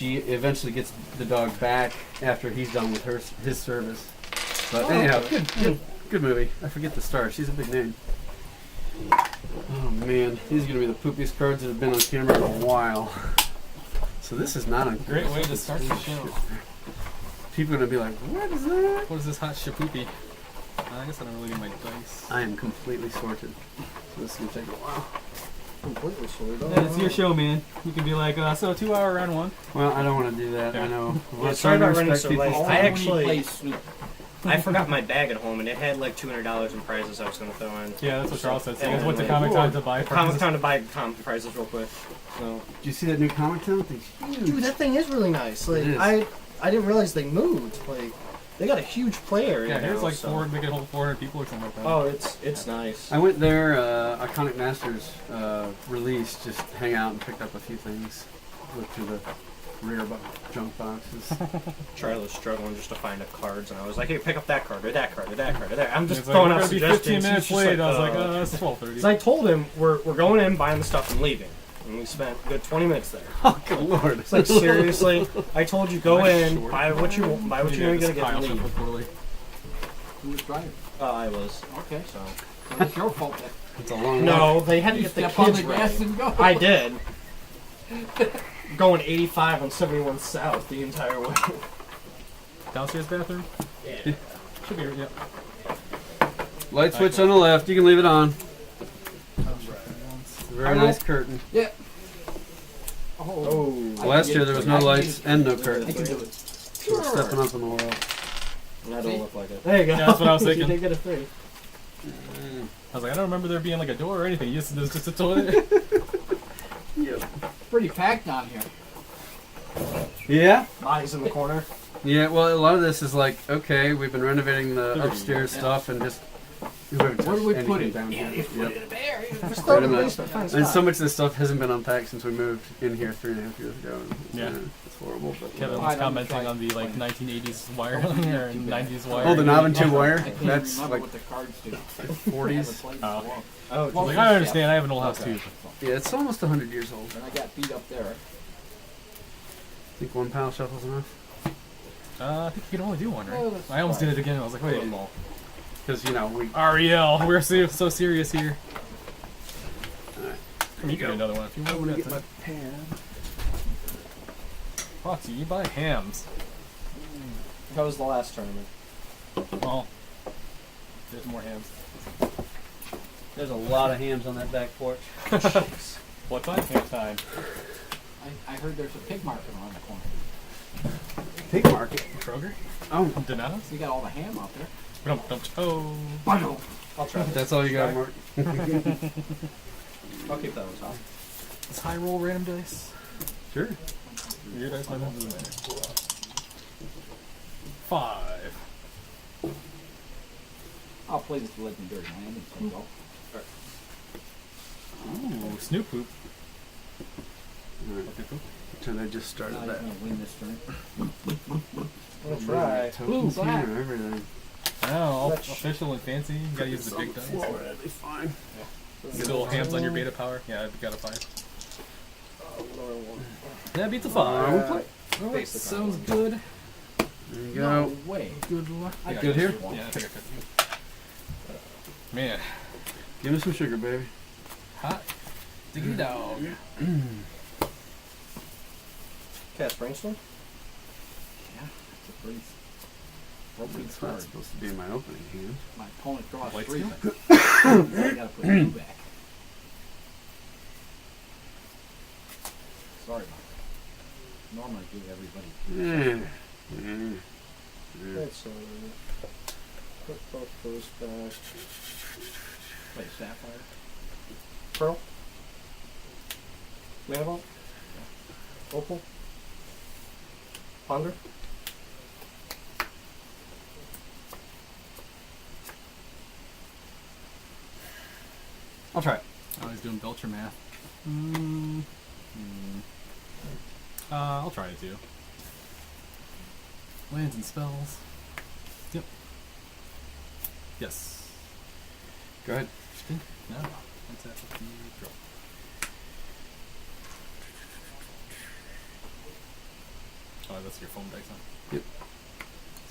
She eventually gets the dog back after he's done with his service. But anyhow, good movie. I forget the star. She's a big name. Oh man, these are gonna be the poopiest cards that have been on camera in a while. So this is not a great way to start the show. People are gonna be like, "What is that? What is this hot shapoopy?" I guess I don't really get my dice. I am completely sorted. So this is gonna take a while. Completely sorted. Yeah, it's your show, man. You can be like, so 2-hour round one. Well, I don't want to do that. Yeah. I know. Yeah, sorry about running so people's late. time. I actually, I forgot my bag at home, and it had like $200 in prizes I was going to throw in. Yeah, that's what Charles said. So you Yeah, guys went to like, Comic Con to buy Comic prizes. Con to buy prizes real quick. So. Did you see that new Comic Con thing? Dude, that thing is really nice. Like, It is. I didn't realize they moved. Like, they got a huge play area. Yeah, here's now, like so. they could hold 400 people or something like that. Oh, it's nice. I went there, Iconic Masters release, just hang out and picked up a few things. Looked through the rear junk boxes. Charlie was struggling just to find the cards, and I was like, "Hey, pick up that card, or that card, or that card, or that." I'm just It's throwing like, out we're gonna be 15 suggestions. minutes He's just late. I was like, it's 12:30. So I told him we're going in, buying the stuff, and leaving. And we spent a good 20 minutes there. Oh, good lord. It's like, seriously, I told you, go Am I in, short? buy what you want, buy what you're gonna get, and leave. Who was driving? I was. Okay. So. So it's your fault that It's a long walk. No, they had to you get the step on kids the gas ready. and go. I did. Going 85 on 71 South the entire way. Downstairs bathroom? Yeah. Should be, yeah. Light switch on the left. You can leave it on. It's a very nice curtain. Yeah. Oh. Last year there was no lights and no I curtain. can do it. So we're stepping up in the world. That don't look like it. There you go. Yeah, that's what I was You thinking. did get a 3. I was like, I don't remember there being like a door or anything. There's just a toilet. Pretty packed down here. Yeah? Bodies in the corner. Yeah, well, a lot of this is like, okay, we've been renovating the upstairs Yeah. stuff and just... We haven't Where do we touched put anything it? down Yeah, here. you put it in there. Just Pretty throw it in the much. basement. Fine And spot. so much of this stuff hasn't been unpacked since we moved in here 3.5 years ago. Yeah. It's horrible. But Kevin was commenting on the like 1980s wiring or 90s wiring. Oh, the knob and tube wire? I can't That's remember like what the cards do. 40s. Oh. Oh, Well, Like, I understand. I have an old house too. Yeah, it's almost 100 years old. And I got beat up there. I think one pile shuffle's enough. I think you can only do one, right? Oh, that's I almost fine. did it again. I was like, wait. Because, you know, we... Ariel, we're so serious here. Alright. You can get another one if you I want. want to get my pad. Foxy, you buy hams. That was the last tournament. Well, there's more hams. There's a lot of hams on that back porch. What time? Ham time. I heard there's a pig market around the corner. Pig market. Kroger? Oh, Donatos? So you got all the ham out there. Oh. I'll try this. that's all you got, Mark. I'll keep that on top. It's high roll random dice. Sure. Your dice might not be in there. 5. I'll play this legendary land and so go. Ooh, Snoop poop. Alright. Okay, poop. So they just started Now he's that. gonna win this turn. I'll try. Tokens Ooh, here, everything. I know, all Let's- official and fancy. You gotta use the big dice. That'd be fine. Still hams on your beta power. Yeah, I've got a 5. What That beats a Uh, 5. we'll play. Sounds good. There you No go. way. Good luck. I got Good here? this one. Yeah, I think I could. Man, Give me some sugar, baby. hot diggity dog. Cast Brainstorm? Yeah, it's a pretty appropriate It's not card. supposed to be in my opening hand. My opponent draws White 3. steel? I gotta put 2 back. Sorry about that. Normally I give everybody. Yeah. That's put both those back. Play Sapphire. Pearl? Manavalt? Opal? Ponder? I'll try it. Oh, he's doing Belcher math. I'll try it too. Lands and spells. Yep. Yes. Go ahead. Think? No. What's that with the draw? Oh, that's your foam dice, huh? Yep.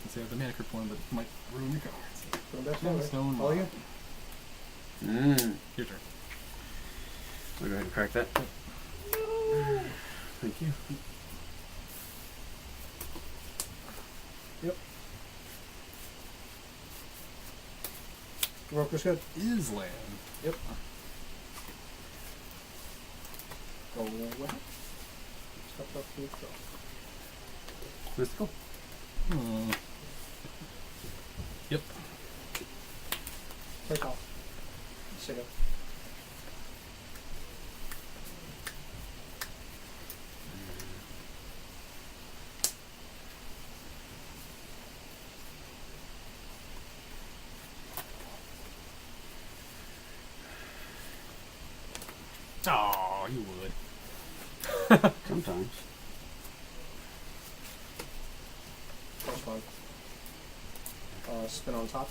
Since you have the mana crypt one, but it might ruin your cards. Put them back down. Stone All you? Your turn. I'll go ahead and crack that. Thank you. Yep. Roker's good. Is land. Yep. Go left. Step up to the draw. Mystical. Yep. Take off. Sit up. Oh, you would. Sometimes. First one. Spin on top.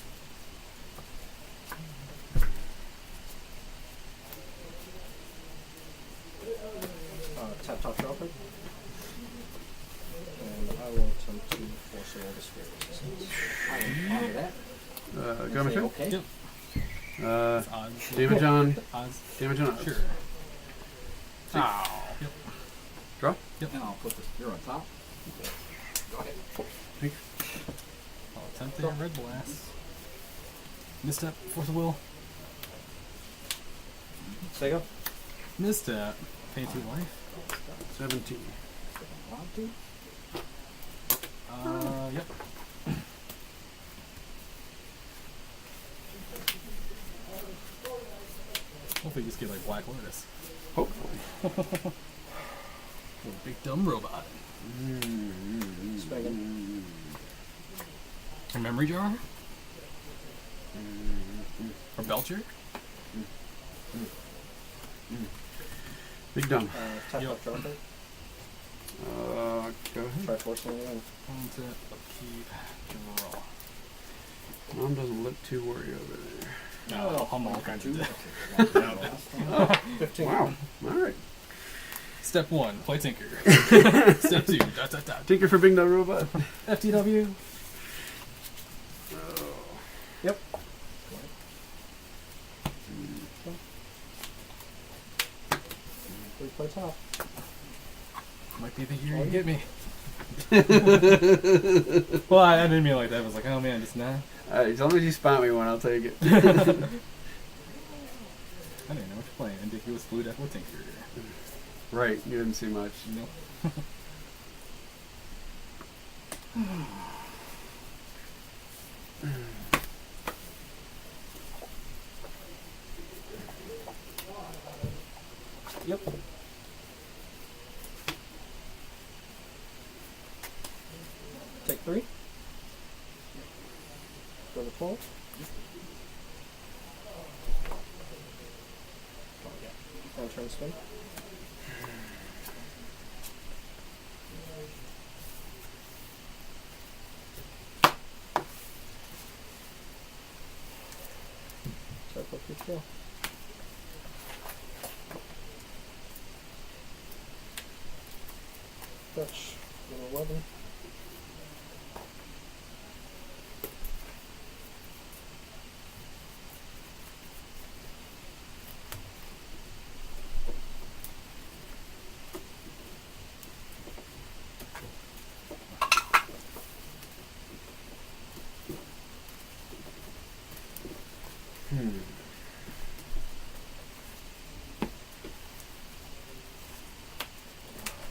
Tap top draw card. And I will attempt to force away the spirit resistance. I am fond of that. Go my Say turn. okay. Yep. Odds. Damage on. Odds. Damage on. Sure. Six. Oh. Yep. Draw. And I'll put this here on top. Go ahead. Think. I'll attempt a red blast. Misstep. Force of will. Sega. Misstep. Pay 2 life. 17. Monte. Yep. Hopefully you just get like Black Lotus. Hopefully. Little big dumb robot. Spinning. A memory jar? Or Belcher? Big dumb. Tap Yep. top draw card. Go ahead. Try forcing it in. Untap, upkeep, draw. Mom doesn't look too worried over there. No, I'm all kinds of dead. 15. Wow. All right. Step 1, play Tinker. Step 2, dot dot dot. Tinker for Big Dumb Robot. FTW. Yep. We play top. Might be the year you get me. Well, I didn't mean it like that. I was like, oh man, just now. As long as you spot me one, I'll take it. I didn't know what you're playing. Ridiculous Blue Death with Tinker. Right. You didn't see much. Nope. Yep. Take 3. Go to 12. One turn spin. Start up your kill. Touch. Go to 11.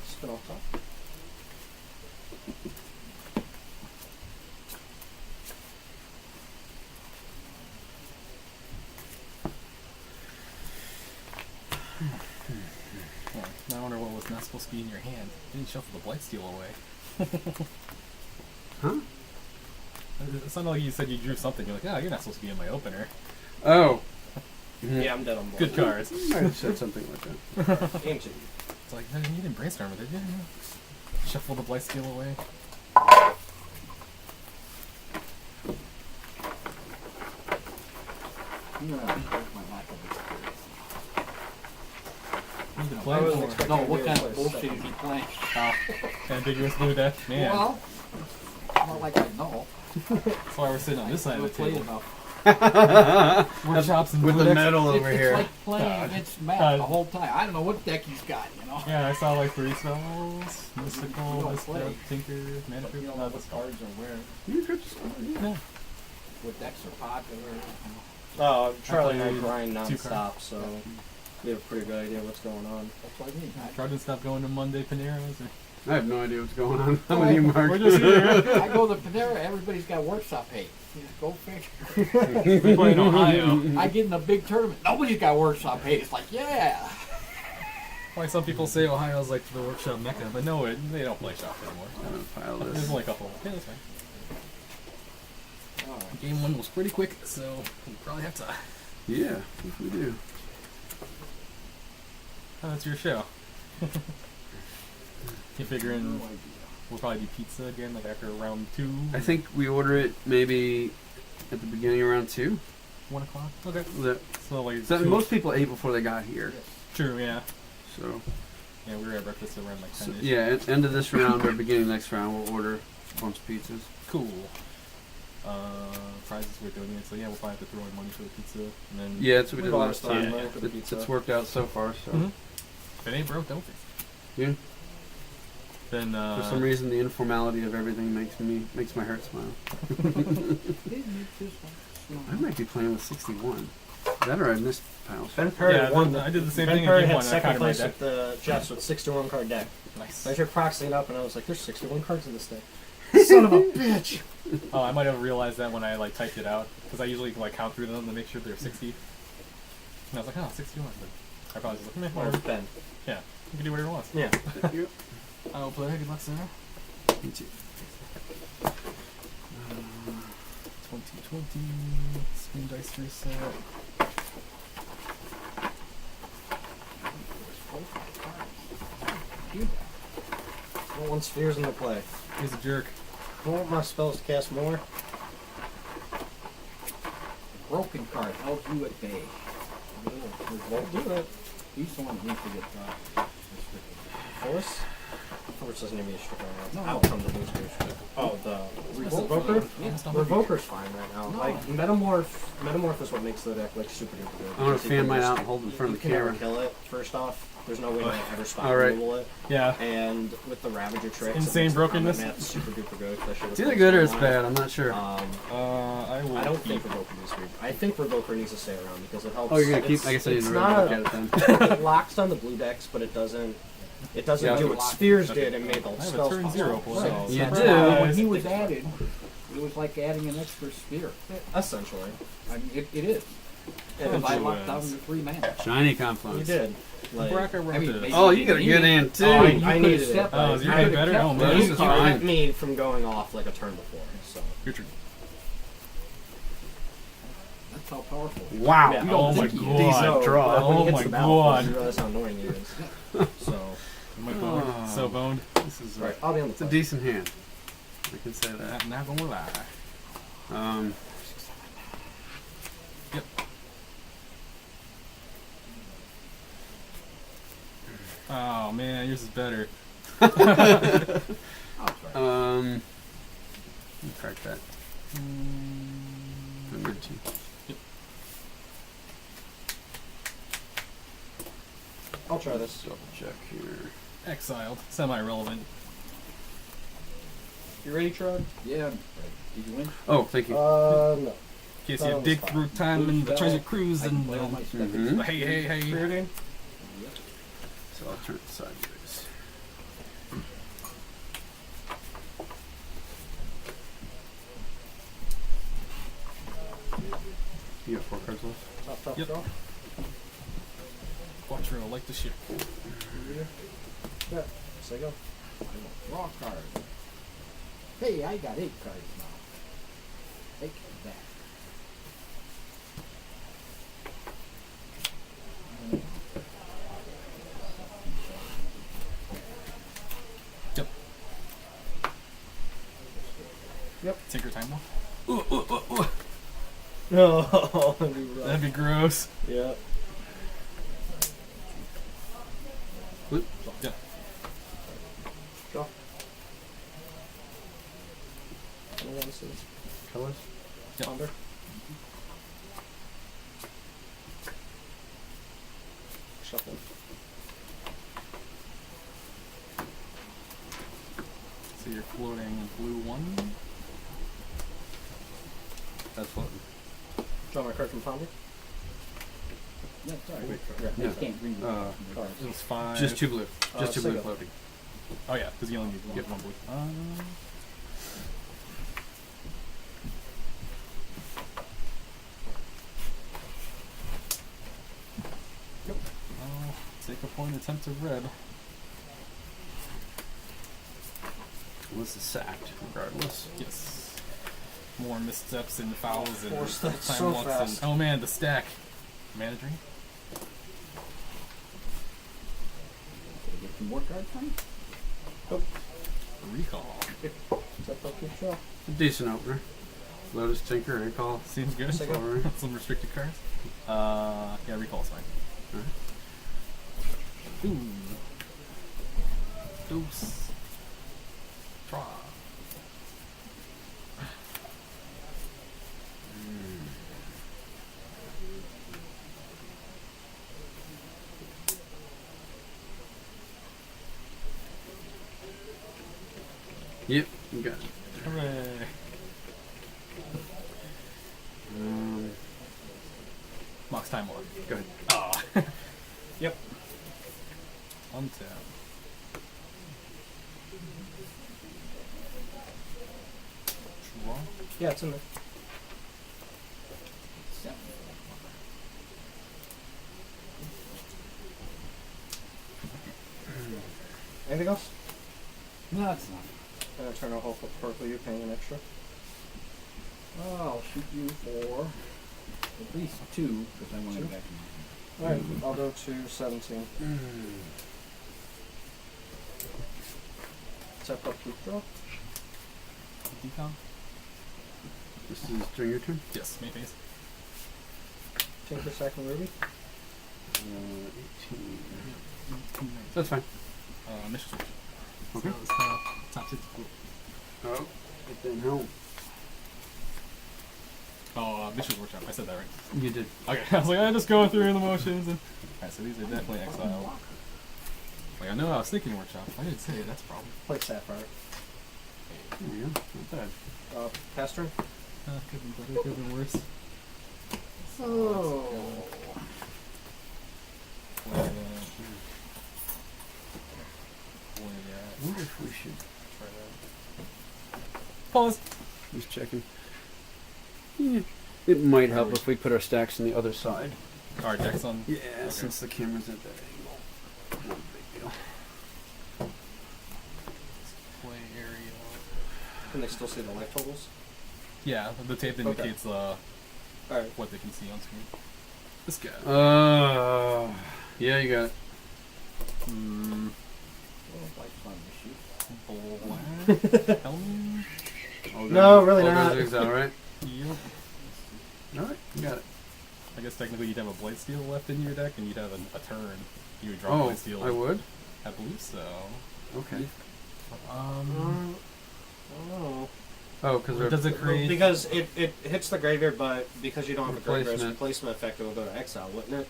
Spin off top. Well, now I wonder what was not supposed to be in your hand. You didn't shuffle the Blightsteel away. Huh? It sounded like you said you drew something. You're like, oh, you're not supposed to be in my opener. Oh. Yeah, I'm dead on Good cards. Might have said something like that. Ancient. It's like, you didn't brainstorm it, did you? Shuffle the Blightsteel away. I'm gonna break my lack of experience. You can Play I wasn't more. expecting No, to what be kind able of to bullshit play is he playing? Ambiguous blue deck. Man. Well, not like I know. That's why we're sitting on this side of the Played table. enough. Workshops and with blue the decks. metal over It's here. like playing against Matt God. the whole time. I don't know what deck he's got, you know. Yeah, I saw like 3 spells, mystical, You don't this play. tinker, mana But proof, you don't know what cards are where, You could just- Yeah. what decks are popular. You know. Oh, Charlie and I played grind 2 nonstop, cards. so we have a pretty good idea what's going on. That's what I mean. Try to stop going to Monday Paneras. Or... I have no idea what's going on. How many you mark? We're just here. I go to Panera, everybody's got workshop hate. You just go figure. We play in Ohio. I get in a big tournament, nobody's got workshop hate. It's like, yeah. Why some people say Ohio's like the workshop mecca, but no, they don't play shop anymore. I'm gonna pile There's this. only a couple. Yeah, that's fine. Alright. Game 1 was pretty quick, so we'll probably have to. Yeah, if we do. Oh, that's your show. You figuring No idea. we'll probably do pizza again, like after round 2? I think we order it maybe at the beginning of round 2. 1 o'clock. Okay. That- So like So 2 most people ate before they got here. Yes. True, yeah. So Yeah, we were at breakfast around like 10 ish. yeah, at end of this round or beginning of next round, we'll order a bunch of pizzas. Cool. Prizes we're doing it, so yeah, we'll probably have to throw in money for the pizza. And then Yeah, that's what we We've did always last done time. Yeah, money for the pizza. It's worked out so far. So Mhm. If it ain't broke, don't fix it. yeah, Then for some reason, the informality of everything makes my heart smile. Didn't make this one I might be playing with 61. That or I missed piles. Ben Perry yeah, won. I did the same Ben thing Perry in game had 1. I second counted my place deck. with the Jets with 61 card deck. Nice. I tried proxying it up and I was like, "There's 61 cards in this deck." Son of a bitch. Oh, I might have realized that when I like typed it out, because I usually like count through them to make sure they're 60. And I was like, oh, 61. But I probably was like, meh, Or whatever. Ben. Yeah, you can do whatever you want. Yeah. I'll play. Good luck, sir. Me too. 2020. Spin dice reset. I don't want spheres in the play. He's a jerk. I want my spells to cast more. broken card held you at bay. Won't do it. These ones need to get dropped. Force? Force doesn't even need to strip No. Outcome the boosters. Oh, the Revoker? Yeah. Revoker's fine right now. No. Like, Metamorph is what makes the deck, like, super duper good. I want Because to you fan can mine just- out and hold it in front You of the can never camera. kill it, first off. There's no way to ever spot All right. removal it. Yeah. And with the Ravager tricks, Insane it makes the brokenness. combat map super duper good. especially with It's either those good or it's online. bad. I'm not sure. I will. I don't think Revoker needs to be. I think Revoker needs to stay around because it helps. Oh, you're gonna keep. it's- I guess I didn't it's really not look at it then. it locks on the blue decks, but it doesn't. It doesn't Yeah. do what Spheres did and made the I have a spells turn possible. 0 play. So, You Right. do. When he was added, it was like adding an extra sphere. essentially, I mean, it is. and If I Influence. locked down the 3 mana. Shiny you confluence. did. Like, Bracker I mean, Raptor. maybe- Oh, you got a good hand too. Oh, You I could've needed it. stepped- Oh, is your you hand could've better? kept Oh, it. man. This you is you fine. kept me from going off like a turn before. So Your turn. That's how powerful. Wow. Yeah. You don't Oh my think he god. is. Decent draw. But when he Oh hits my the battlefield, god. you realize how annoying he is. So, My board. So boned. This is right, I'll be on the it's a play. decent hand. I can say that. Not gonna lie. Yep. Oh man, yours is better. I'll try. Let me crack that. I'm ready to. I'll try this. Double check here. Exiled. Semi-relevant. You ready, Trud? Yeah. Did you win? Oh, thank you. No. In case Not you on the dig spot. through time in the treasure cruise I can and play all my stuff. Mhm. hey. Ready? So I'll turn it sideways. You got 4 cards left? Top Yep. draw. Quattro like the ship. Yeah. So go. Draw card. Hey, I got 8 cards now. Take that. Yep. Yep. Tinker time now. No, that'd be rough. That'd be gross. Yeah. Colors? Yep. Ponder. Shuffle. So you're floating blue 1. That's floating. Draw my card from Ponder. No, sorry. Wait, Yeah, yeah. I can't read Cards. It was 5. Just 2 blue. Just 2 blue single. floating. Oh yeah, because you only need one blue. I'll take a point, attempt to red. This is sacked, regardless. Yes. More missteps and fouls and Force that time so walks fast. and oh man, the stack. Managing. Get some more cards from Recall. Step up, keep draw. A decent opener. Lotus Tinker, Recall. Seems good. Second. Forward. Some restricted cards. Yeah, recall's fine. Alright. Ooh. Deuce. Draw. Yep, you got it. Hooray. Mox time war. Go ahead. Ah. Yep. Untap. Draw. Yeah, it's in there. seven. Anything else? No, it's not. I'm gonna turn a whole purple. You paying an extra? Oh, I'll shoot you for at least 2 because I want to go back to Alright, I'll go to 17. Step up, keep draw. Decon? This is during your turn. Yes, main phase. Tinker, second ruby. 18. That's fine. Mission switch. Okay. So it's top 6 blue. Oh, get them home. Oh, Mission's Workshop. I said that right. You did. Okay, I was like, I just going through the motions and. Alright, so these are definitely exiled. Like, I know I was thinking Workshop. I didn't say it, that's a problem. Play Sapphire. There you go. Not bad. Pass turn. Could be better, could be worse. Oh. Play that. Play I wonder if we should that. Try that. Pause. just checking. Yeah. It might help if we put our stacks on the other side. Our deck's on. Yeah, Okay. since the camera's at that angle. No big deal. Play area. Can they still see the life totals? Yeah, the tape Okay. indicates Alright. what they can see on screen. This guy. Yeah, you got it. Black. Helm. All No, goes- really all not. goes exile, right? Yep. Alright, you got it. I guess technically you'd have a Blight Steel left in your deck, and you'd have a turn. You would draw Oh, Blight Steel. I would? I believe so. Okay. Oh. Oh, because Does it create? Because it hits the graveyard, but because you don't have a graveyard's Replacement. replacement effect, it will go to exile, wouldn't it?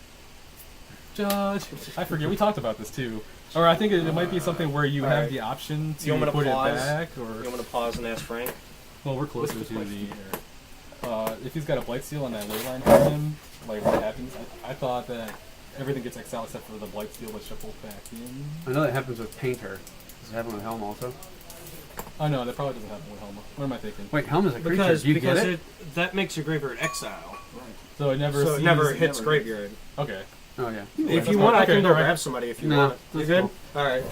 Judge. I forget. We talked about this too. Or I think it might be something where you have Alright. the option You want me to to put pause? it back, You or want me to pause and ask Frank? well, we're closer What's the to question? if he's got a Blight Steel on that ley line for him, like what happens? I thought that everything gets exiled except for the Blight Steel, but shuffled back in. I know that happens with Painter. Does it happen with Helm also? Oh no, that probably doesn't happen with Helma. What am I thinking? Wait, Helm is a creature. Because Do you get because it? that makes your graveyard exile. So it never. So it sees, never hits graveyard. Okay. Oh, yeah. If you want, I Okay, can go alright. grab somebody if you No, want. You that's good? cool. All right.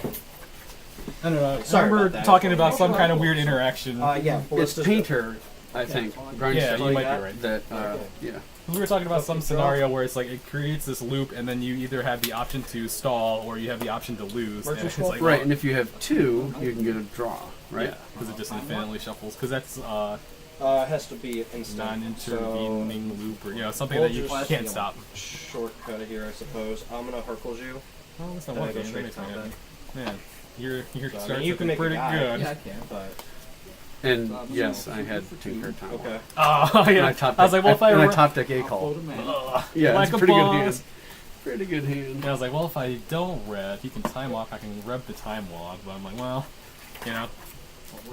I don't know. Sorry I remember about that. talking about some kind of weird interaction. Yeah. It's Painter, I think. Yeah, Grindstone. you might be right. That, Okay. yeah. We were talking about some scenario where it's like it creates this loop, and then you either have the option to stall or you have the option to lose. And it's like, Right, and if you have 2, you can get a draw, right? Yeah, because it just infinitely shuffles. Because that's It has to be instant. non-intervening loop, or something We'll that you just- can't stop. Shortcut here, I suppose. I'm gonna Hercules you. Oh, that's not Then I one go thing. straight That makes me to happy. Man, you're So, I starting mean, you can make pretty a guy. good. Yeah, I can. But And yes, I had Tinker Time. Okay. Oh And yeah. I top I was like, well, if I and I were, top deck A I'll call. float 'em in. Yeah, like it's a a pretty good boss. hand. Pretty good hand. And I was like, well, if I don't rev, he can time lock. I can rev the time log. But I'm like, well, you know,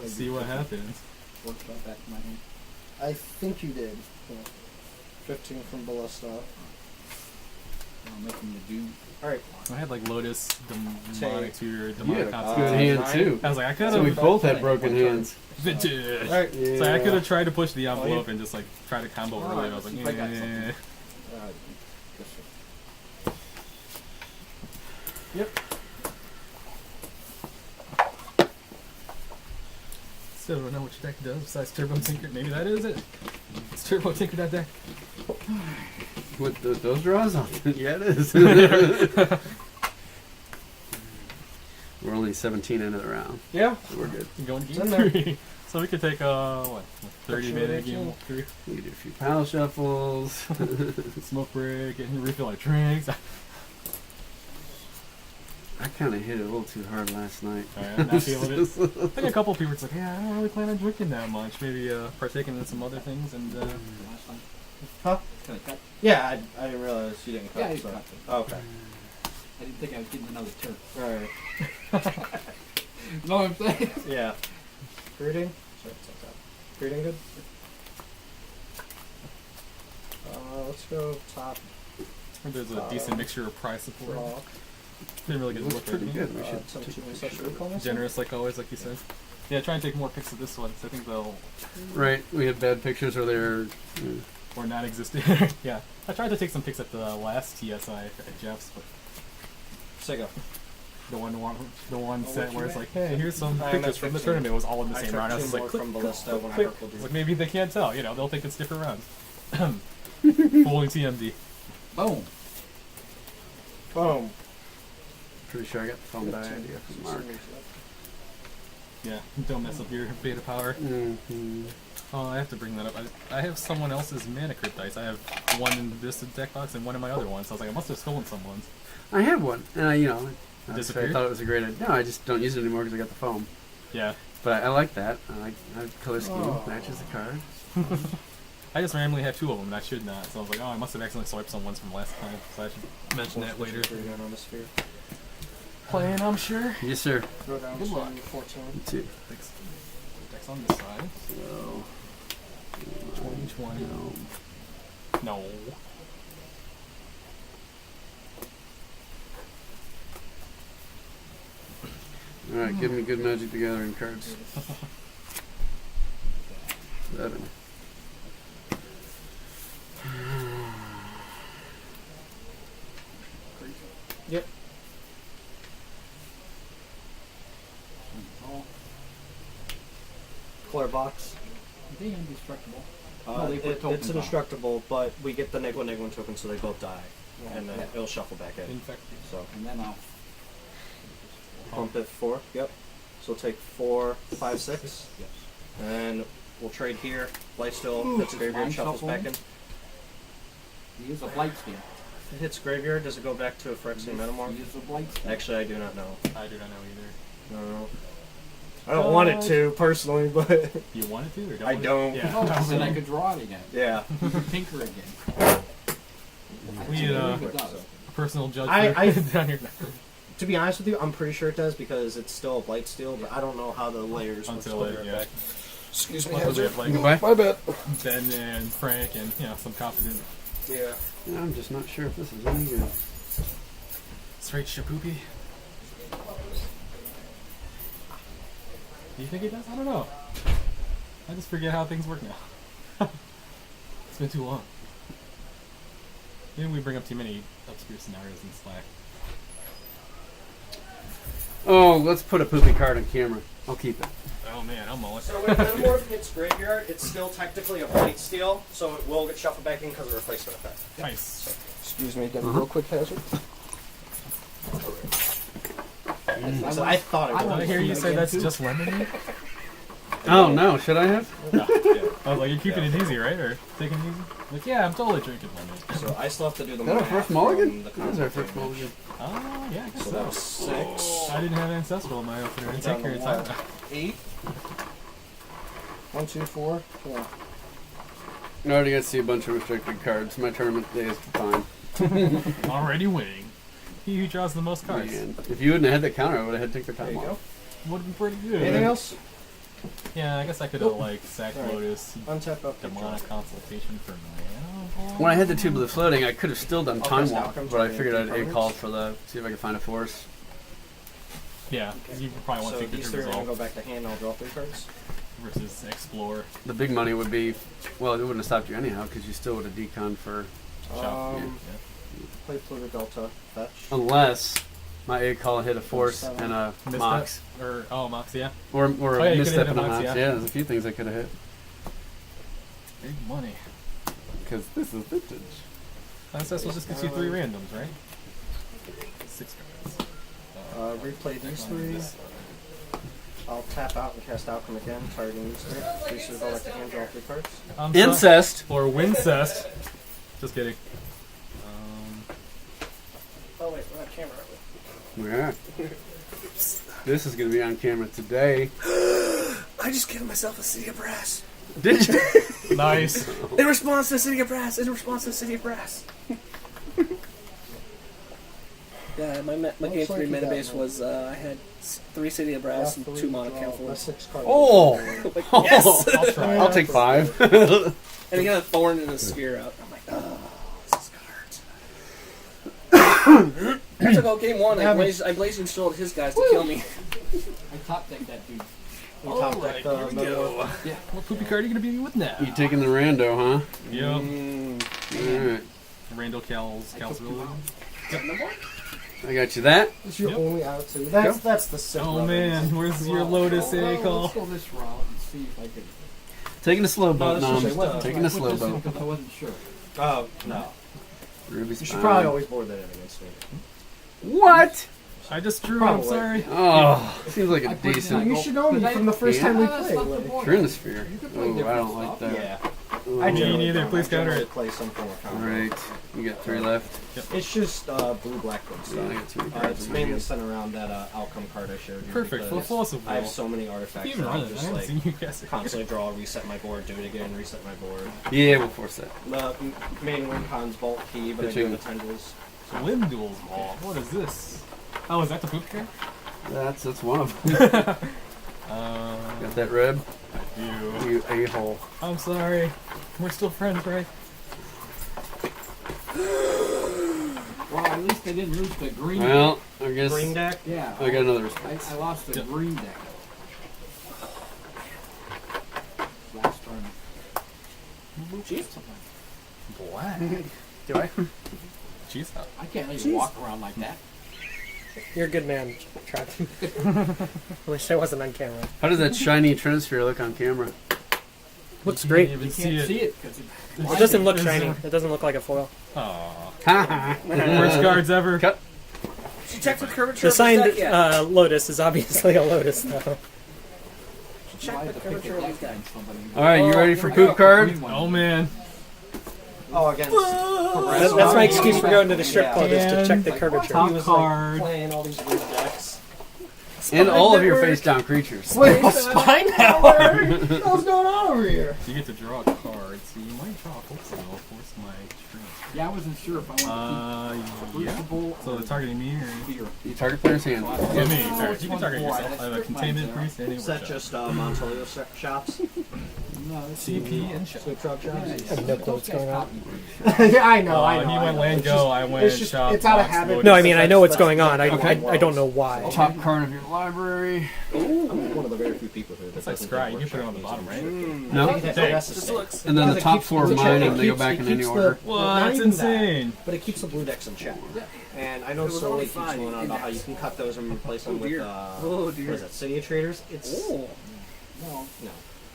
see what happens. Worked about back to my hand. I think you did. Yeah. 15 from Ballista. I'll make him the dude. Alright. I had like Lotus, Demonic Tutor, Yeah, Demonic that's Concept. good hand nine. too. I was like, I could So we have. both had broken hands. Vintage. Alright. So I could have tried to push the Oh, envelope yeah. and just like try to combo Oh, early. And I was let's like, see if I got eh. something. Yep. Still don't know what your deck does besides Turbo Tinker. Maybe that is it. It's Turbo Tinker that deck. With those draws on? Yeah, it is. We're only 17 into the round. Yeah. So we're good. Going It's in game there. 3. So we could take what 30 minute game 3. We can do a few pile shuffles. Smoke break and refill our drinks. I kind of hit it a little too hard last night. I'm not feeling it. I think a couple people were like, yeah, I don't really plan on drinking that much. Maybe partaking in some other things and. Last one. Huh? Can I cut? Yeah, I didn't realize you didn't cut. Yeah, you so. cut. Oh, okay. I didn't think I was getting another turn. Alright. Know what I'm saying? Yeah. Greeting? Sorry, it's like that. Greeting good? Let's go top There's a decent mixture of price support. draw. Didn't really It get to looks look at pretty it. good. We should Some take two a picture special of it. bonus. Generous like always, like you said. Yeah, try and take more pics of this one, 'cause I think they'll Right, we had bad pictures where they're. or not existing. Yeah, I tried to take some pics at the last TSI at Jeff's, but Sega. the one Oh, set what where you it's at? like, hey, here's some I'm pictures at from the 15. tournament. It was all in the I same took round. I was two just like, more click, from click, Ballista click, when I click. purpled It's you. like maybe they can't tell. You know, they'll think it's different rounds. Fooling TMD. Boom. Boom. Pretty sure I got the phone die idea from Mark. Yeah, don't mess up your beta power. Mm-hmm. Oh, I have to bring that up. I have someone else's mana crypt dice. I have one in this deck box and one in my other one. So I was like, I must have stolen someone's. I had one, and obviously I Disappeared? thought it was a great idea. No, I just don't use it anymore because I got the foam. Yeah. But I like that. I like color scheme, Oh. matches the card. I just randomly have two of them, and I should not. So I was like, oh, I must have accidentally swiped someone's from last time. So I should mention that later. On the sphere. Playing, I'm sure. Yes, sir. Throw down Good luck. some 14. Me too. Thanks. Deck's on this side. So, 2020. no. No. All right, give me good Magic the Gathering cards. 7. Yep. Oh, Clear box. are they indestructible? No, they put It's tokens on. indestructible, but we get the Nigma token, so they both die. And then Yeah. it'll shuffle back in. Infect. So And then I'll. pump it 4. Yep. So we'll take 4, 5, 6. Yes. And we'll trade here. Lifesteal hits it's graveyard, mind shuffles back in. shuffling. Use a blight steel. It hits graveyard. Does it go back to a Phyrexian Metamorph? Use a blight steel. Actually, I do not know. I do not know either. No. I don't want it to, personally, but You want it to, or don't? I want it? don't. Yeah. Oh, then I could draw it again. yeah. You could tinker again. We I had believe it does. a personal judge I- down here. To be honest with you, I'm pretty sure it does because it's still a blight steel, but I don't know how the layers would Until split it, it yeah. back. Excuse me, Until they Hazard. have like Goodbye. My bad. Ben and Frank and some confident Yeah. Yeah, I'm just not sure if this is any good. straight shapoopy. Do you think it does? I don't know. I just forget how things work now. It's been too long. Maybe we bring up too many obscure scenarios in Slack. Oh, let's put a poopy card on camera. I'll keep it. Oh man, I'm all So when Metamorph hits graveyard, it's still technically a blight steel, so it will get shuffled back in because of replacement effect. nice. Excuse me again, real quick, Hazard. So I thought it I was. wanna I hear see you it say again, that's too. just lemon. Oh, no. Should I have? Yeah. I was like, you're keeping it easy, right? Or taking it easy? Like, yeah, I'm totally drinking lemon. So I still have to do the Is that our math first from mulligan? the That was our combo first thing. mulligan. Oh, yeah, I guess So so. that was 6. I didn't have Ancestral in my opener. Down Tinker to and time. 8. 1, 2, 4. Yeah. I already got to see a bunch of restricted cards. My tournament day is fine. Already winning. He who draws the most cards. Man. If you wouldn't have had the counter, I would have had to take the There time you go. off. Would have been pretty good. Anything else? Yeah, I guess I could have like sack Alright. Lotus, Untap up. demonic consultation for mana. When I had the Tube of the Floating, I could have still done I'll Time cast Walk, Outcomes but I for figured I'd permanents. A-call for the, see if I could find a force. Yeah, because you probably want So to take the these true three are going to resolve go back to hand. I'll draw 3 cards. versus explore. The big money would be, well, it wouldn't have stopped you anyhow, because you still would have deconned for, Shop. Play Pluto Delta. Fetch. unless my A-call hit a force and a Misstep? Mox. Or Mox, yeah. Or Oh, a yeah, you could've misstep hit and a a Mox, Mox. yeah. Yeah, there's a few things I could have hit. Big money. Because this is vintage. SS will just get you 3 randoms, right? 6 cards. Replay these 3. I'll tap out and cast Outcome again, targeting these 3. These 3 go back to hand, draw 3 cards. Incest! Or Wincest. Just kidding. Oh wait, we're on camera, Yeah. This is going to be on camera today. I just gave myself a City of Brass. Did you? Nice. In response to City of Brass. In response to City of Brass. Yeah, my game Looks 3 like you mana got base one. was I had 3 City of Brass and 2 Monte That's Campos. 6 cards. Oh! Like, yes! I'll try. I'll take 5. And he got a Thorn and a Sphere out. I'm like, oh, this is cards. I took out game 1. I blazing shielded his guys to kill me. I top deck that dude. You top deck the middle one. Yeah. What poopy card are you going to be with now? You taking the rando, huh? Yep. Alright. Randall Cal's Williams. I got you that. It's your Yep. only out too. That's the sick Oh rubber. man, where's your Lotus Well, A-call? let's go this route and see if I can. Taking a slow boat, that's Nom. just a- Taking a I slow put this in boat. because I wasn't sure. Oh, no. Ruby's You should fine. probably always board that in against me. What? I just drew. I'm Probably. sorry. Oh, seems like I a put it in, I decent. go- You should know me because from the first time we that's played. not the like- point. Trinisphere. You could play Oh, I different don't like stuff. that. Yeah. Ooh. I Me generally neither, don't. please I counter generally it. play some form of combo. Right. You got 3 left. It's just blue-black good Yeah, I stuff. got 2 cards It's in my mainly hand. centered around that outcome card I showed you. Perfect. Full because force of I have will. so many artifacts Even that running. I'll I just haven't like seen you guys. constantly draw, reset my board, do it again, reset my board. Yeah, we'll force that. The main win con's Bolt Key, but I do Pitching. the tendrils. Wind duels ball. What is this? Oh, is that the poop card? That's one of them. Uh, Got that red? I do. You a-hole. I'm sorry. We're still friends, right? Well, at least I didn't lose the green. Well, I guess Green deck? Yeah. I got another I response. lost the Yeah. green deck. Last turn. Black. Do I? Jeez. I can't let you walk around like that. You're a good man, Travis. I wish I wasn't on camera. How does that shiny Trinisphere look on camera? Looks You great. can't even You can't see it because It doesn't look shiny. It doesn't look like a foil. Aw. Haha. Worst cards ever. Cut. She checked the curvature The of signed his deck yet. Lotus is obviously a Lotus, though. Check the curvature of his deck. Alright, you ready for poop card? Oh man. Oh, against That's my excuse for going to the strip Yeah. club, is to check the curvature. Top He was card. like playing all these weird decks. And all of your face down creatures. Wait, Spine Power? What's going on over here? So you get to draw a card, so you might draw a Pokemon. I'll force my strings. Yeah, I wasn't sure if I wanted to Yeah. keep Crucible So they're targeting me or or fear. You target player's hand. yeah, me? Sorry, you can target yourself. I have a containment priest and a Is that workshop. just Montelio shops? No, it's CP and shop. Sweep truck shops? I have no clue what's going on. Yeah, I know, I know. He I went know. land It's go. just- I went it's just- shop. it's out of box, habit. loaded. No, I mean, I know what's That's- going on. okay. I don't know why. Top card of your library. I'm one of the very few people here that That's like doesn't Scry. think You can put it on the workshop bottom, needs right? to- No? I think Dang. that's the This same. looks. And then the Because it top keeps- 4 of it mine, keeps- and they go it back in any keeps the- order. What? not That's even that, insane. But it keeps the blue decks in check. And I know It was Soli only keeps 5 going on about how you can cut those and replace them with, what is that, City of Traders? It's, No, no.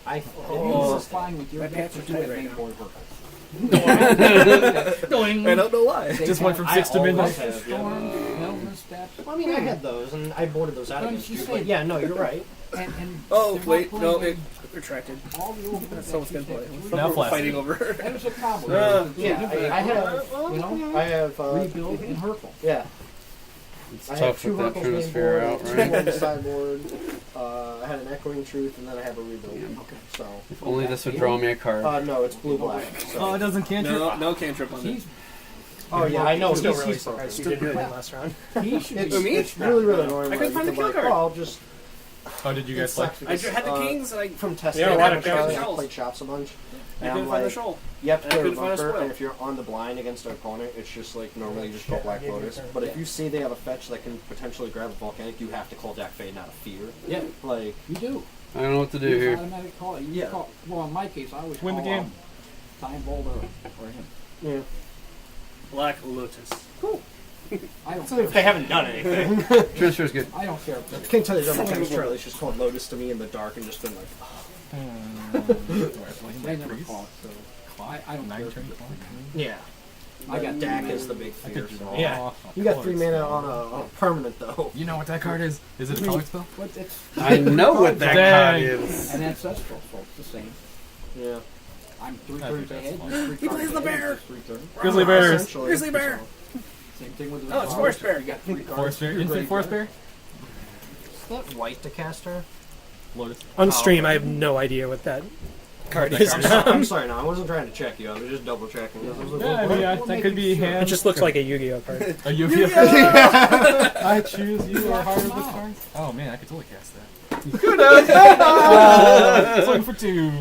I, it was fine with your My deck pants to are do tight it right main now. board purpose. I don't know why. Just went from 6 to always midnight. have, yeah. Storm, Helmet Steps. I mean, I had those, and I boarded those out But against you you. say- But yeah, no, you're right. And Oh, they're wait, not no, playing it retracted. all the old That's someone's gonna play. Now We're flash. fighting over. That was a problem. Yeah, I have, You know, I have, rebuild and Hurkle. yeah. It's I have tough 2 with that Hercules main Trinisphere board, out, 2 right? on the sideboard. I had an Echoing Truth, and then I have a rebuild. Yeah. Okay. So, If only this would draw me a card. no, it's blue-black. Oh, it doesn't cantrip. No cantrip on it. He's, Oh yeah, I know. I'm still he's- really he's broken. surprised you didn't win last round. he should It's, be. it's really, really annoying. I couldn't when find the you kill can, card. like, oh, I'll just Oh, did you guys it play? sucks I because, just had the kings and I from testing. Yeah, I why haven't don't you- played shops a bunch. I And I'm couldn't find the like, shoal. you have to And I play a couldn't find a bunker, spoil. and if you're on the blind against an opponent, it's just like normally you just go Black Yeah, Lotus. yeah, But yeah. if you see they have a fetch that can potentially grab a volcanic, you have to call Jack Fade out of fear. Yeah, Like, you do. I don't know what to do You here. automatic call it. You Yeah. call, well, in my case, I always Win the call, game. Time Boulder or him. yeah. Black Lotus. I don't So care. if they haven't done anything. Trinisphere's good. I don't care. I can't tell you how many times Charlie's just called Lotus to me in the dark and just been like, They never call it, so I don't care. yeah. I got Dak 3 is the big fear. So. Yeah. You got 3 mana on a permanent though. You know what that card is? Is it a color spell? But it's I know what that Dang. card is. an ancestral, so it's the same. Yeah. I'm 3 I turns think ahead. that's You're 3 He cards plays the ahead, bear. it's 3 turns. Grizzly Bears. Essentially. Grizzly Bear. Same thing with the Oh, it's Forest Bear. You got 3 cards. Forest Bear. You're Instant great, Forest right? Bear. Is that white to caster? Lotus. On Oh, stream, okay. I have no idea what that card That is. card I'm sorry, no, I wasn't trying to check you. I was just double checking. I was like, Yeah, I what- mean, yeah, we're that could be making sure. It hand. just looks like a Yu-Gi-Oh card. A Yu-Gi-Oh! I choose you or heart of the Wow. cards. Oh man, I could totally cast that. Good. Swing for 2.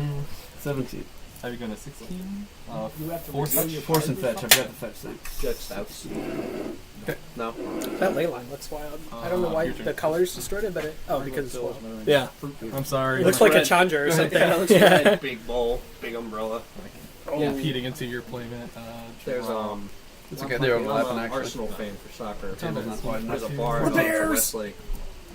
17. Are you going to 16? You have to Force review your Force and cards fetch. or I've got the fetch thing. Jet stouts. No. That ley line looks wild. I don't know why your turn. the colors distorted, but because it's yeah, I'm sorry. it looks like a Red. Chandra or something. Yeah. Big bowl, big umbrella. Yeah. Competing into your playmat. There's It's okay. They're I'm overlapping an actually. Arsenal fan for soccer. Table's not wide There's a enough. bar The in Bears! Westlake.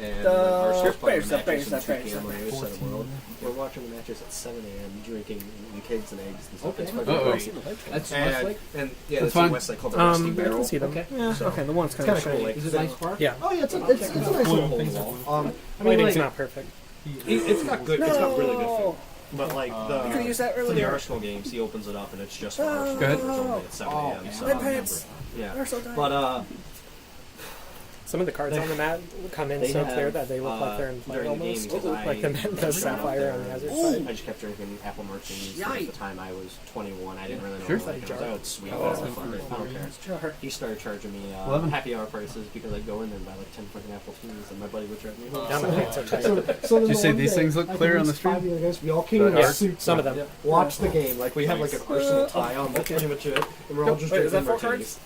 And The when Arsenal's playing Bears, the the Bears, matches the at 2 Bears, p.m. on the other side of the world. We're watching the matches at 7 a.m. drinking cakes and eggs and stuff. Okay. It's fucking Uh-oh. great. That's And, Westlake? and yeah, That's that's fine. in Westlake called the Rusty I Barrel. can see them. Okay. Yeah, okay, the one's It's kind of kind of cool. shiny. Like, Is it nice bar? Yeah, oh yeah, it's a nice little Blue hole. things are I mean, lighting's like, not perfect. it's got good. It's got really good food. But like You could use that for the earlier. Arsenal games, he opens it up and it's just for Arsenal. Go ahead. It's only at 7 a.m. Oh, So Red I'm pants. never- yeah. They're so tiny. But Some of the cards on the mat come in They so have, clear that they look like they're in play during the almost. game, 'cause Like the I- the sapphire on the hazard I side. just kept drinking apple martinis. At the time I was 21. I didn't really know Sure. what it was. I would sweet. Oh. I don't care. He started charging me 11. happy hour prices because I'd go in there and buy like 10 fucking apple teas and my buddy would charge me. Down my pants are tight. Did you say these things look clear on the stream? We all came in Yeah, our suits. some of them. Watch the game. Like we have like an Arsenal tie on. That's pretty much it. And we're all just Wait, is drinking that 4 martinis.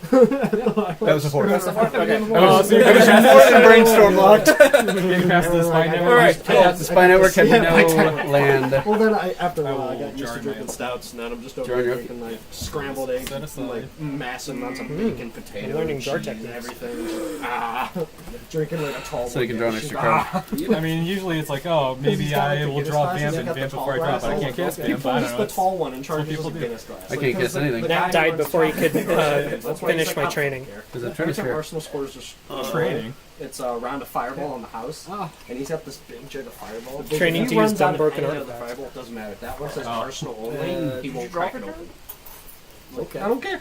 That was a 4. Okay. Oh, so you're That was gonna more than brainstorm locked. get past this All fine right. network. Alright. Yeah, the Spy Network had no land. Well, then after a I while, I will got used jar to my drinking apple. stouts, and then I'm just over Jar here your- drinking like scrambled eggs Set and aside. like massive amounts of bacon, potato, I'm learning and jar cheese and techniques. everything. Drinking like a tall So you can draw an extra card. card. I mean, usually it's like, oh, maybe I will draw Vamp and Vamp before I drop, but I can't cast He Vamp. I pulls don't the know. tall one and charges people us a do. Guinness glass. I can't guess anything. Nat died before he could finish my training. There's a Every time Trinisphere. Arsenal scores a Training. it's around a fireball in the house, Ah. and he's got this big jug of fireball. Training If to he use runs out of unbroken any of the artifacts. fireball, it doesn't matter. That one says Oh. Arsenal only. He won't crack it open. Okay. I don't care.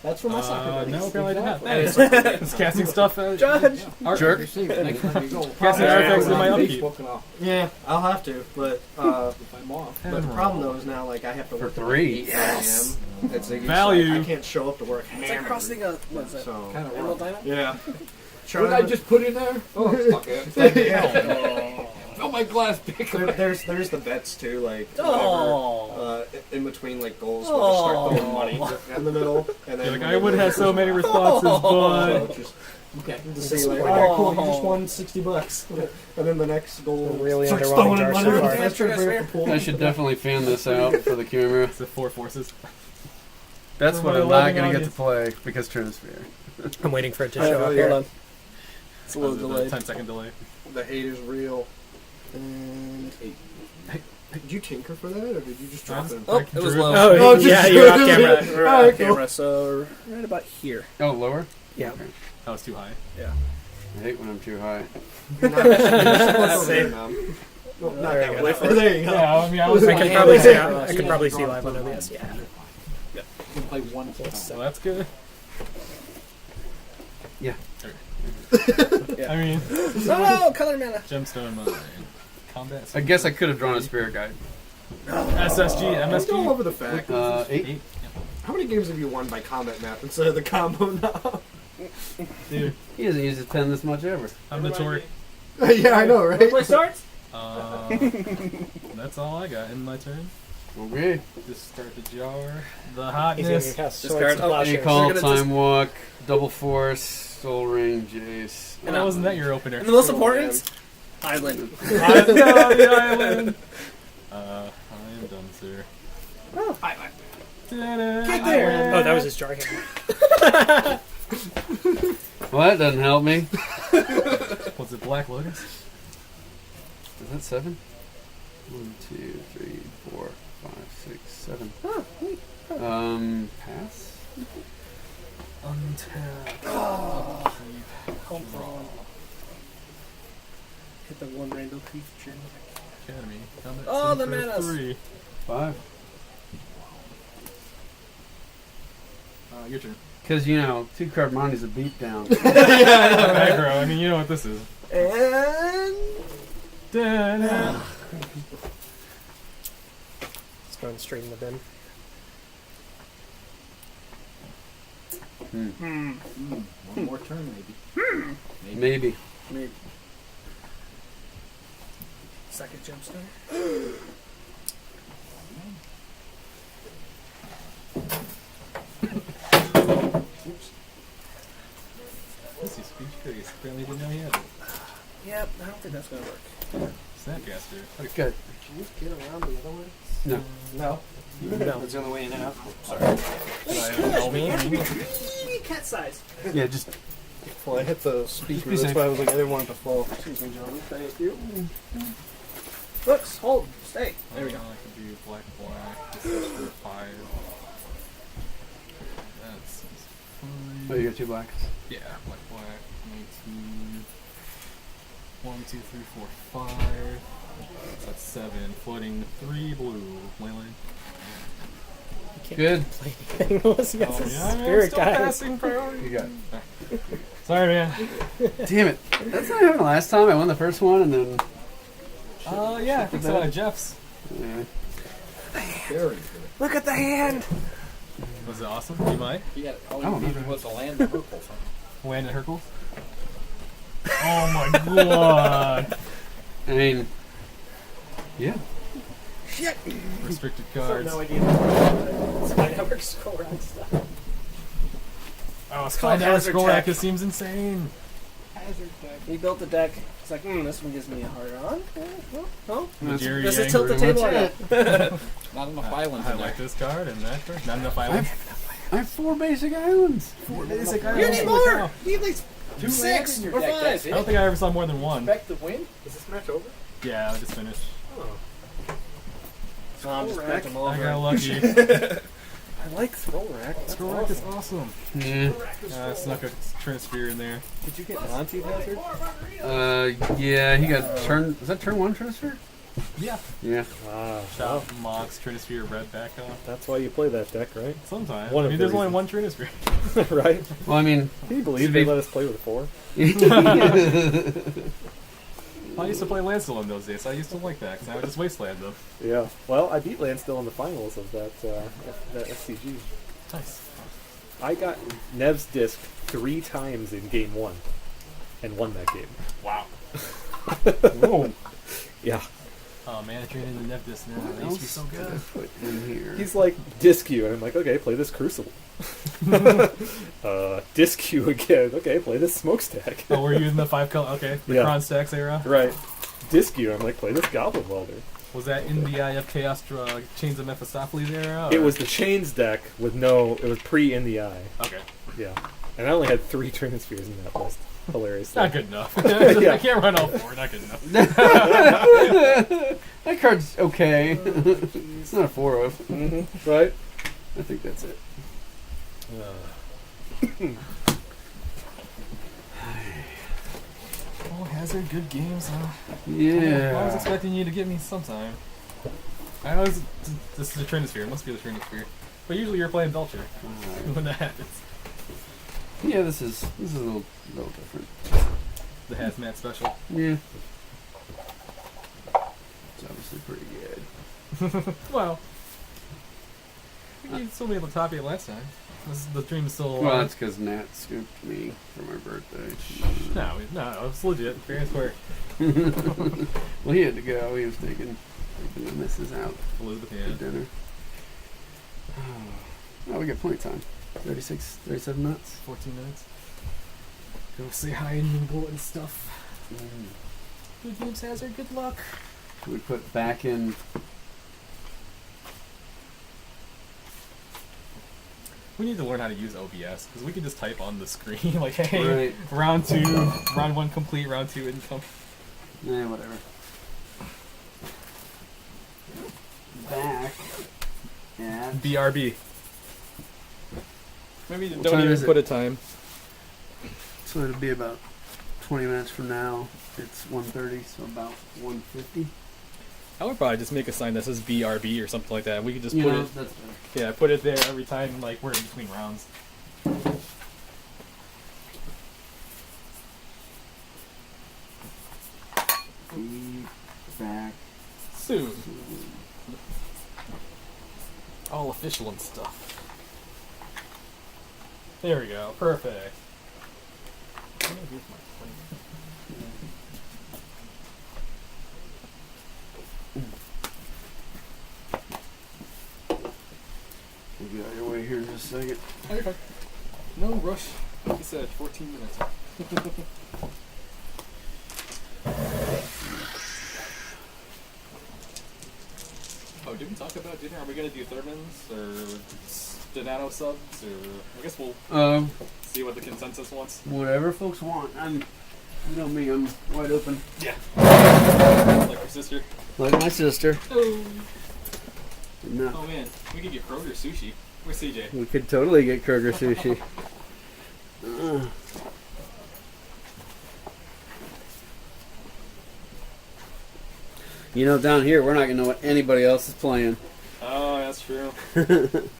That's for my soccer buddies. No, apparently I didn't have And that. it's like, It's casting stuff. Judge! Art. Jerk. You see, next time you go, Casting artifacts in my upkeep. Facebook and I'll, yeah, I'll have to, but if I'm off. but the problem though is now like I have to work For till, 3. like 8 a.m. It's like, Value. I can't show up to work It's like hammered. crossing a, what is it? So Kind of Emerald rough. Diamond? yeah. What did I just put in there? Oh, fuck it. Fill my glass picker. There's the bets too, like Oh. in between like goals, we'll just start throwing money in the middle, and then You're like, I would have so many responses, So but just Okay. to see like, alright, cool, you just won $60, and then the next goal Really starts underwhelming throwing jar money so in far. the fence, trying to bring up the pool. I should definitely fan this out for the camera. it's the 4 forces. That's For what my I'm not loving going to get audience. to play because Trinisphere. I'm waiting for it to Alright, show up hold here. on. It's a little delayed. 10-second delay. The hate is real. And did you tinker for that, or did you just drop it? Oh, it was low. Oh, Oh, just- yeah, you're off camera. We're Alright, off cool. camera, so right about here. Oh, lower? Yeah. Okay. That was too high. I hate when I'm too high. Same. Not There that you way. go. There you go. Yeah, I mean, I was I like, can probably see. I can probably see live on OBS. Yeah. You can play one at a time. so that's good. Yeah. I mean, Oh, color mana. gemstone mine. Combat. I guess I could have drawn a spirit guide. SSG, Let's go MSG. over the fact. 8. 8. How many games have you won by combat map instead of the combo now? Dude, He doesn't use his pen this much ever. I'm the Tori. Yeah, I know, right? Play starts? That's all I got in my turn. Okay. Discard the jar. The He's gonna hotness. cast Discard- Swords and Plowshares. Call, We're gonna Time Walk, Double Force, Soul Ring, Jace. And wasn't that your opener? And the most important, Island. The island. I am done, sir. Oh, Get there! Oh, that was his jar hand. Well, that doesn't help me. Was it Black Lotus? Is that 7? 1, 2, 3, 4, 5, 6, 7. Pass? Untap. Home for one. Hit the one rainbow creature. Academy. Combat Oh, the for manas. 3. 5. Your turn. Because, 2-card Monte's a beatdown. Aggro. I mean, you know what this is. And Da-da. it's going straight in the bin. One more turn, maybe. Maybe. Maybe. Second gemstone. This is speech curious. Apparently didn't know he had it. Yep, I don't think that's gonna work. Snapcaster. Good. Can you get around the other way? No. No. No. That's the only way in and out. Cat size. Yeah, just. Well, I hit the speaker. Be That's safe. why I was like, I didn't want it to fall. Excuse me, gentlemen. Thank you. Looks, hold, stay. There we go. I can do black. This is for 5. That's fine. Oh, you got 2 blacks. Yeah, black. 19. 1, 2, 3, 4, 5. That's 7. Floating 3 blue. Leyland. Good. Anything unless he has a spirit still guy. passing priority. You got it. Sorry, man. Damn it. That's not happened the last time. I won the first one and then. Yeah, I think so. At Jeff's. Yeah. Very good. Look at the hand. Was it awesome? You might. He got, all Oh, you needed okay. was a land of purple. Land at Hercules. Oh my god. I mean. Yeah. Shit. Restricted I have cards. no idea. Spy Network scroll around stuff. Oh, It's called Sky Hazard Scroll Tech. Rack. It seems insane. Hazard deck. He built the deck. It's like, this one gives me a hard on. Oh, The Jerry this Yang is tilt the room. table That's area. Not enough I islands in there. like this card and that card. Not enough islands. I have 4 basic islands. 4 basic You islands. need Holy more. cow. You need like 2 6 lands in your or deck. 5. That's I it. don't think I ever saw more than 1. Expect to win. Is this match over? Yeah, I just finished. So I'm just Scroll back rack. them I got over. lucky. I like Scroll Rack. That's Scroll Rack is awesome. Yeah. Snuck a transfer in there. Did you get Monte Hazard? Yeah, he got turn. Was that turn 1 transfer? Yeah. Yeah. Wow. Shot Mox Trinisphere red back off. That's why you play that deck, right? Sometimes. One I of mean, the there's only reasons. one Trinisphere. Right? Well, I mean. Can you believe they let us play with 4? I used to play Lancel in those days. So I used to like that because I would just wasteland them. Yeah. Well, I beat Landstill in the finals of that SCG. Nice. I got Nev's disc 3 times in game 1 and won that game. Wow. Whoa. Yeah. Oh man, I traded into Nevdis now. They used to be so good. Put in here. He's like, disc you. And I'm like, okay, play this Crucible. Disc you again. Okay, play this Smokestack. Oh, were you in the 5 color? Okay, the Yeah. Kron Stacks era. Right. Disc you. I'm like, play this Goblin Welder. Was that in the Eye of Chaos Chains of Mephistopheles era? It or- was the Chains deck with no. It was pre in the eye. Okay. Yeah. And I only had 3 Trinispheres in that list. Hilarious. Not good enough. Yeah. I can't run all 4. Not good enough. That card's okay. It's not a 4 of. Mhm. Right? I think that's it. Oh, Hazard, good games, huh? I was Yeah. expecting you to get me sometime. I know this is the Trinisphere. It must be the Trinisphere. But usually you're playing Belcher when that happens. Yeah, this is a little different. The hazmat special. Yeah. It's obviously pretty good. Well, you still be able to top you last time. The dream is still alive. Well, that's because Nat scooped me for my birthday. No, it's legit. Fair and square. Well, he had to go. He was taking the missus out Elizabeth, for yeah. dinner. Oh, we got plenty of time. 37 minutes. 14 minutes. Go say hi and mingle and stuff. Good James Hazard, good luck. Should we put back in? We need to learn how to use OBS because we can just type on the screen like, "Hey, Right. round 2, round 1 complete, round 2 income." Nah, whatever. Back at BRB. Maybe What don't time even is it? put a time. so it'll be about 20 minutes from now. It's 1:30, so about 1:50. I would probably just make a sign that says BRB or something like that. We could just You put know, it, that's better. yeah, put it there every time like we're in between rounds. Be back Soon. soon. All official and stuff. There we go. Perfect. We'll get out of your way here in just a second. Okay. No rush. Like you said, 14 minutes. Oh, did we talk about dinner? Are we gonna do Thurmans or Donato subs, or I guess we'll see what the consensus wants. Whatever folks want. You know me, I'm wide open. Yeah. Like your sister. Like my sister. Oh. No. Oh man, we could get Kroger sushi. Where's CJ? We could totally get Kroger sushi. You know, down here, we're not going to know what anybody else is playing. Oh, that's true.